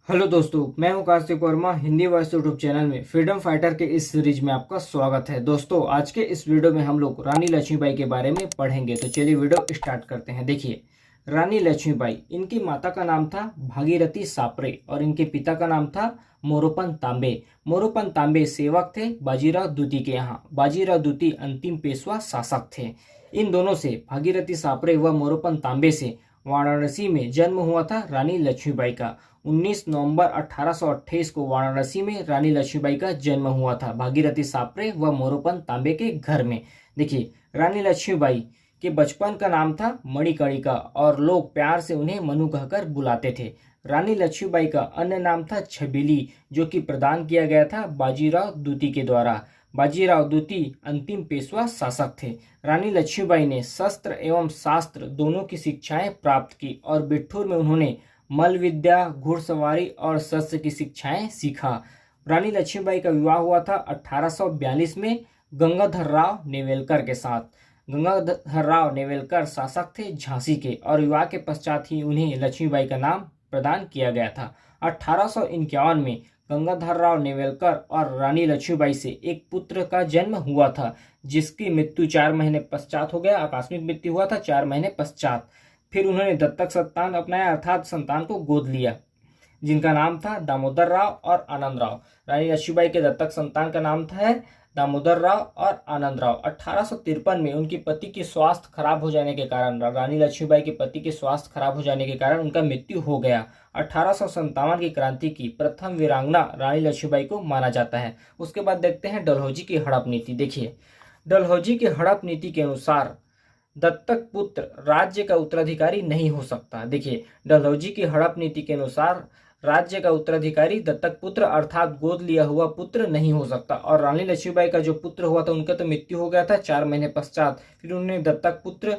Hello दोस्तों, मैं हूं Kartik Verma. Hindi voice YouTube channel में फ्रीडम फाइटर के इस सीरीज में आपका स्वागत है। दोस्तों, आज के इस वीडियो में हम लोग रानी लक्ष्मीबाई के बारे में पढ़ेंगे। तो चलिए वीडियो स्टार्ट करते हैं। देखिए, रानी लक्ष्मीबाई, इनकी माता का नाम था भागीरथी सापरे और इनके पिता का नाम था मोरोपन तांबे। मोरोपन तांबे सेवक थे बाजीराव द्वितीय के यहाँ। बाजीराव द्वितीय अंतिम पेशवा शासक थे। इन दोनों से, भागीरथी सापरे व मोरोपन तांबे से, वाराणसी में जन्म हुआ था रानी लक्ष्मीबाई का। 19 नवंबर 1828 को वाराणसी में रानी लक्ष्मीबाई का जन्म हुआ था, भागीरथी सापरे व मोरोपन तांबे के घर में। देखिए, रानी लक्ष्मीबाई के बचपन का नाम था मणिकर्णिका और लोग प्यार से उन्हें मनु कहकर बुलाते थे। रानी लक्ष्मीबाई का अन्य नाम था छबीली, जो कि प्रदान किया गया था बाजीराव द्वितीय के द्वारा। बाजीराव द्वितीय अंतिम पेशवा शासक थे। रानी लक्ष्मीबाई ने शस्त्र एवं शास्त्र दोनों की शिक्षाएं प्राप्त की और बिठूर में उन्होंने मल्ल विद्या, घुड़सवारी और शस्त्र की शिक्षाएं सीखा। रानी लक्ष्मीबाई का विवाह हुआ था 1842 में गंगाधर राव नेवेलकर के साथ। गंगाधर राव नेवेलकर शासक थे झांसी के और विवाह के पश्चात ही उन्हें लक्ष्मीबाई का नाम प्रदान किया गया था। 1851 में गंगाधर राव नेवेलकर और रानी लक्ष्मीबाई से एक पुत्र का जन्म हुआ था, जिसकी मृत्यु 4 महीने पश्चात हो गया। आकस्मिक मृत्यु हुआ था 4 महीने पश्चात। फिर उन्होंने दत्तक संतान अपनाया, अर्थात संतान को गोद लिया, जिनका नाम था दामोदर राव और आनंद राव। रानी लक्ष्मीबाई के दत्तक संतान का नाम था दामोदर राव और आनंद राव। 1853 में उनके पति के स्वास्थ्य खराब हो जाने के कारण, रानी लक्ष्मीबाई के पति के स्वास्थ्य खराब हो जाने के कारण उनका मृत्यु हो गया। 1857 की क्रांति की प्रथम वीरांगना रानी लक्ष्मीबाई को माना जाता है। उसके बाद देखते हैं डलहौजी की हड़प नीति। देखिए, डलहौजी की हड़प नीति के अनुसार दत्तक पुत्र राज्य का उत्तराधिकारी नहीं हो सकता। देखिए, डलहौजी की हड़प नीति के अनुसार राज्य का उत्तराधिकारी दत्तक पुत्र अर्थात गोद लिया हुआ पुत्र नहीं हो सकता। और रानी लक्ष्मीबाई का जो पुत्र हुआ था, उनका तो मृत्यु हो गया था 4 महीने पश्चात। फिर उन्होंने दत्तक पुत्र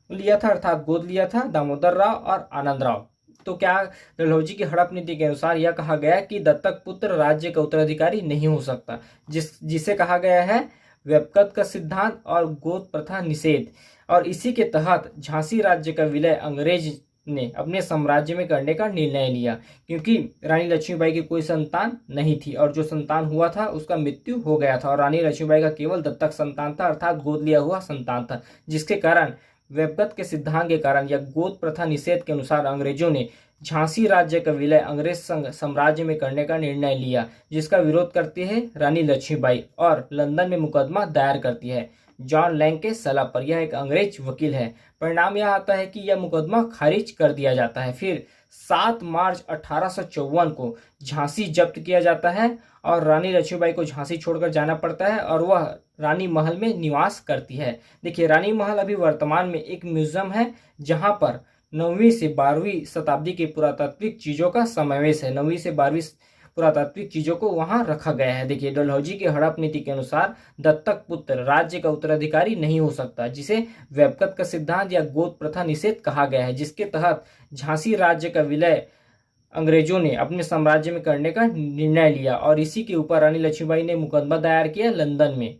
लिया था अर्थात गोद लिया था, दामोदर राव और आनंद राव। तो क्या डलहौजी की हड़प नीति के अनुसार यह कहा गया कि दत्तक पुत्र राज्य का उत्तराधिकारी नहीं हो सकता, जिसे कहा गया है व्यपकत का सिद्धांत और गोद प्रथा निषेध। और इसी के तहत झांसी राज्य का विलय अंग्रेज ने अपने साम्राज्य में करने का निर्णय लिया, क्योंकि रानी लक्ष्मीबाई की कोई संतान नहीं थी और जो संतान हुआ था उसका मृत्यु हो गया था और रानी लक्ष्मीबाई का केवल दत्तक संतान था अर्थात गोद लिया हुआ संतान था, जिसके कारण व्यपगत के सिद्धांत के कारण या गोद प्रथा निषेध के अनुसार अंग्रेजों ने झांसी राज्य का विलय अंग्रेज साम्राज्य में करने का निर्णय लिया, जिसका विरोध करती है रानी लक्ष्मीबाई और लंदन में मुकदमा दायर करती है जॉन लैंग के सलाह पर। यह एक अंग्रेज वकील है। परिणाम यह आता है कि यह मुकदमा खारिज कर दिया जाता है। फिर 7 मार्च 1854 को झांसी जब्त किया जाता है और रानी लक्ष्मीबाई को झांसी छोड़कर जाना पड़ता है और वह रानी महल में निवास करती है। देखिए, रानी महल अभी वर्तमान में एक म्यूजियम है, जहां पर 9वीं से 12वीं शताब्दी के पुरातात्विक चीजों का समावेश है। 9वीं से 12वीं पुरातात्विक चीजों को वहां रखा गया है। देखिए, डलहौजी की हड़प नीति के अनुसार दत्तक पुत्र राज्य का उत्तराधिकारी नहीं हो सकता, जिसे व्यपकत का सिद्धांत या गोद प्रथा निषेध कहा गया है, जिसके तहत झांसी राज्य का विलय अंग्रेजों ने अपने साम्राज्य में करने का निर्णय लिया और इसी के ऊपर रानी लक्ष्मीबाई ने मुकदमा दायर किया लंदन में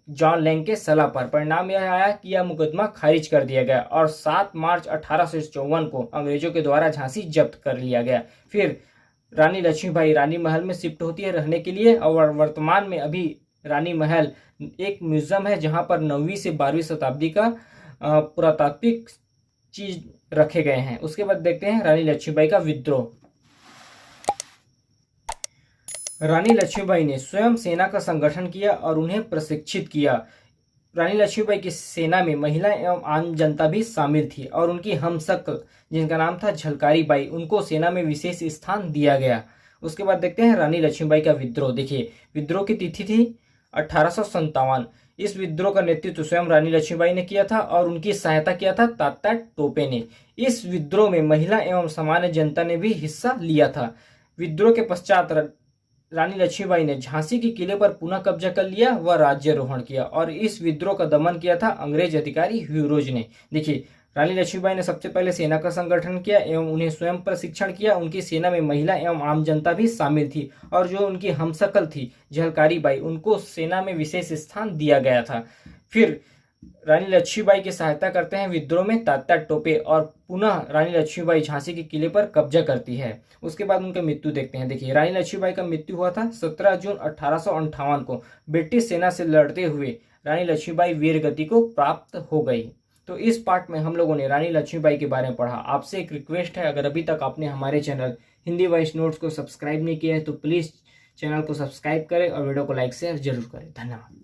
जॉन लैंग के सलाह पर। परिणाम यह आया कि यह मुकदमा खारिज कर दिया गया और 7 मार्च 1854 को अंग्रेजों के द्वारा झांसी जब्त कर लिया गया। फिर रानी लक्ष्मीबाई रानी महल में शिफ्ट होती है रहने के लिए और वर्तमान में अभी रानी महल एक म्यूजियम है, जहां पर 9वीं से 12वीं शताब्दी का पुरातात्विक चीज रखे गए हैं। उसके बाद देखते हैं रानी लक्ष्मीबाई का विद्रोह। रानी लक्ष्मीबाई ने स्वयं सेना का संगठन किया और उन्हें प्रशिक्षित किया। रानी लक्ष्मीबाई की सेना में महिला एवं आम जनता भी शामिल थी और उनकी हमशक्ल, जिनका नाम था झलकारी बाई, उनको सेना में विशेष स्थान दिया गया। उसके बाद देखते हैं रानी लक्ष्मीबाई का विद्रोह। देखिए, विद्रोह की तिथि थी 1857। इस विद्रोह का नेतृत्व स्वयं रानी लक्ष्मीबाई ने किया था और उनकी सहायता किया था तात्या टोपे ने। इस विद्रोह में महिला एवं सामान्य जनता ने भी हिस्सा लिया था। विद्रोह के पश्चात रानी लक्ष्मीबाई ने झांसी के किले पर पुनः कब्जा कर लिया व राज्यारोहण किया और इस विद्रोह का दमन किया था अंग्रेज अधिकारी ह्यूरोज ने। देखिए, रानी लक्ष्मीबाई ने सबसे पहले सेना का संगठन किया एवं उन्हें स्वयं प्रशिक्षण किया। उनकी सेना में महिला एवं आम जनता भी शामिल थी और जो उनकी हमशक्ल थी झलकारी बाई, उनको सेना में विशेष स्थान दिया गया था। फिर रानी लक्ष्मीबाई की सहायता करते हैं विद्रोह में तात्या टोपे और पुनः रानी लक्ष्मीबाई झांसी के किले पर कब्जा करती है। उसके बाद उनका मृत्यु देखते हैं। देखिए, रानी लक्ष्मीबाई का मृत्यु हुआ था 17 जून 1858 को। ब्रिटिश सेना से लड़ते हुए रानी लक्ष्मीबाई वीर गति को प्राप्त हो गई। तो इस पार्ट में हम लोगों ने रानी लक्ष्मीबाई के बारे में पढ़ा। आपसे एक रिक्वेस्ट है, अगर अभी तक आपने हमारे चैनल हिंदी वॉइस नोट्स को सब्सक्राइब नहीं किया है तो प्लीज़ चैनल को सब्सक्राइब करें और वीडियो को लाइक शेयर जरूर करें। धन्यवाद।